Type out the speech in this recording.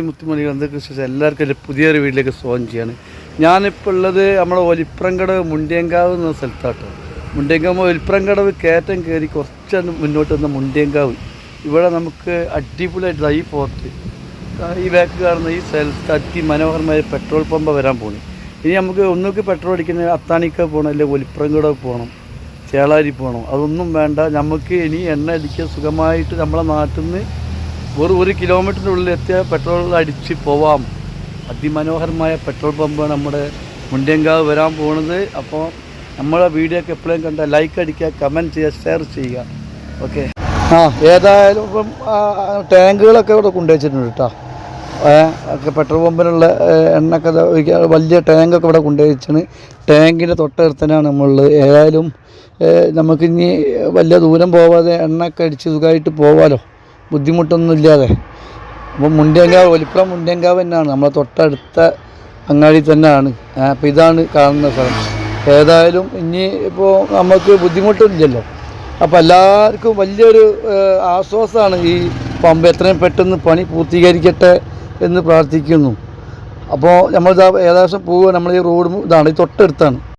മുത്തുമണികൾ എന്തൊക്കെ വിശേഷം? എല്ലാവർക്കും എൻ്റെ പുതിയൊരു വീട്ടിലേക്ക് സ്വാഗതം ചെയ്യാണ്. ഞാനിപ്പോൾ ഉള്ളത് നമ്മുടെ ഒലിപ്രംകടവ് മുണ്ടിയങ്കാവ് എന്ന സ്ഥലത്താട്ടോ. മുണ്ടിയങ്കാവ് ഒലിപ്രംകടവ് കയറ്റം കയറി കുറച്ച് മുന്നോട്ട് വന്ന മുണ്ടിയങ്കാവ്. ഇവിടെ നമുക്ക് അടിപൊളിയായിട്ടുള്ള ഈ പോർട്ട്, ഈ ബാക്ക് കാണുന്ന ഈ സ്ഥലത്ത് അതിമനോഹരമായ പെട്രോൾ പമ്പ് വരാൻ പോകുന്നു. ഇനി നമുക്ക് ഒന്നുകിൽ പെട്രോൾ അടിക്കുന്ന അത്താണിക്ക പോകണം, അല്ലെങ്കിൽ ഒലിപ്രംകടവ് പോകണം, ചേളാരി പോകണം. അതൊന്നും വേണ്ട, നമുക്ക് ഇനി എണ്ണ അടിക്കാൻ സുഖമായിട്ട് നമ്മളെ നാട്ടിൽ നിന്ന് വെറും 1 കിലോമീറ്ററിനുള്ളിൽ എത്തിയ പെട്രോൾ അടിച്ച് പോവാം. അതിമനോഹരമായ പെട്രോൾ പമ്പാണ് നമ്മുടെ മുണ്ടിയങ്കാവ് വരാൻ പോകുന്നത്. അപ്പോൾ നമ്മളെ വീഡിയോ ഒക്കെ എപ്പോഴും കണ്ടാൽ ലൈക്ക് അടിക്കുക, കമൻറ്റ് ചെയ്യുക, ഷെയർ ചെയ്യുക. ഓക്കെ. ഏതായാലും ഇപ്പം ടാങ്കുകളൊക്കെ ഇവിടെ കൊണ്ടുവച്ചിട്ടുണ്ട് കേട്ടോ. ഒക്കെ പെട്രോൾ പമ്പിനുള്ള എണ്ണയൊക്കെ വലിയ ടാങ്കൊക്കെ ഇവിടെ കൊണ്ടുവച്ചാണ്. ടാങ്കിൻ്റെ തൊട്ടടുത്തനാണ് നമ്മളുള്ളത്. ഏതായാലും നമുക്കിനി വലിയ ദൂരം പോവാതെ എണ്ണയൊക്കെ അടിച്ച് സുഖമായിട്ട് പോവാമല്ലോ, ബുദ്ധിമുട്ടൊന്നും ഇല്ലാതെ. അപ്പം മുണ്ടിയങ്കാവ്, ഒലിപ്രം മുണ്ടിയങ്കാവ് തന്നെയാണ്, നമ്മളെ തൊട്ടടുത്ത അങ്ങാടി തന്നെയാണ്. അപ്പോൾ ഇതാണ് കാണുന്ന സ്ഥലം. ഏതായാലും ഇനി ഇപ്പോൾ നമുക്ക് ബുദ്ധിമുട്ടില്ലല്ലോ. അപ്പോൾ എല്ലാവർക്കും വലിയൊരു ആശ്വാസമാണ് ഈ പമ്പ് എത്രയും പെട്ടെന്ന് പണി പൂർത്തീകരിക്കട്ടെ എന്ന് പ്രാർത്ഥിക്കുന്നു. അപ്പോൾ നമ്മളിതാ ഏകദേശം പോവുക. നമ്മൾ ഈ റോഡ് ഇതാണ്, ഈ തൊട്ടടുത്താണ്.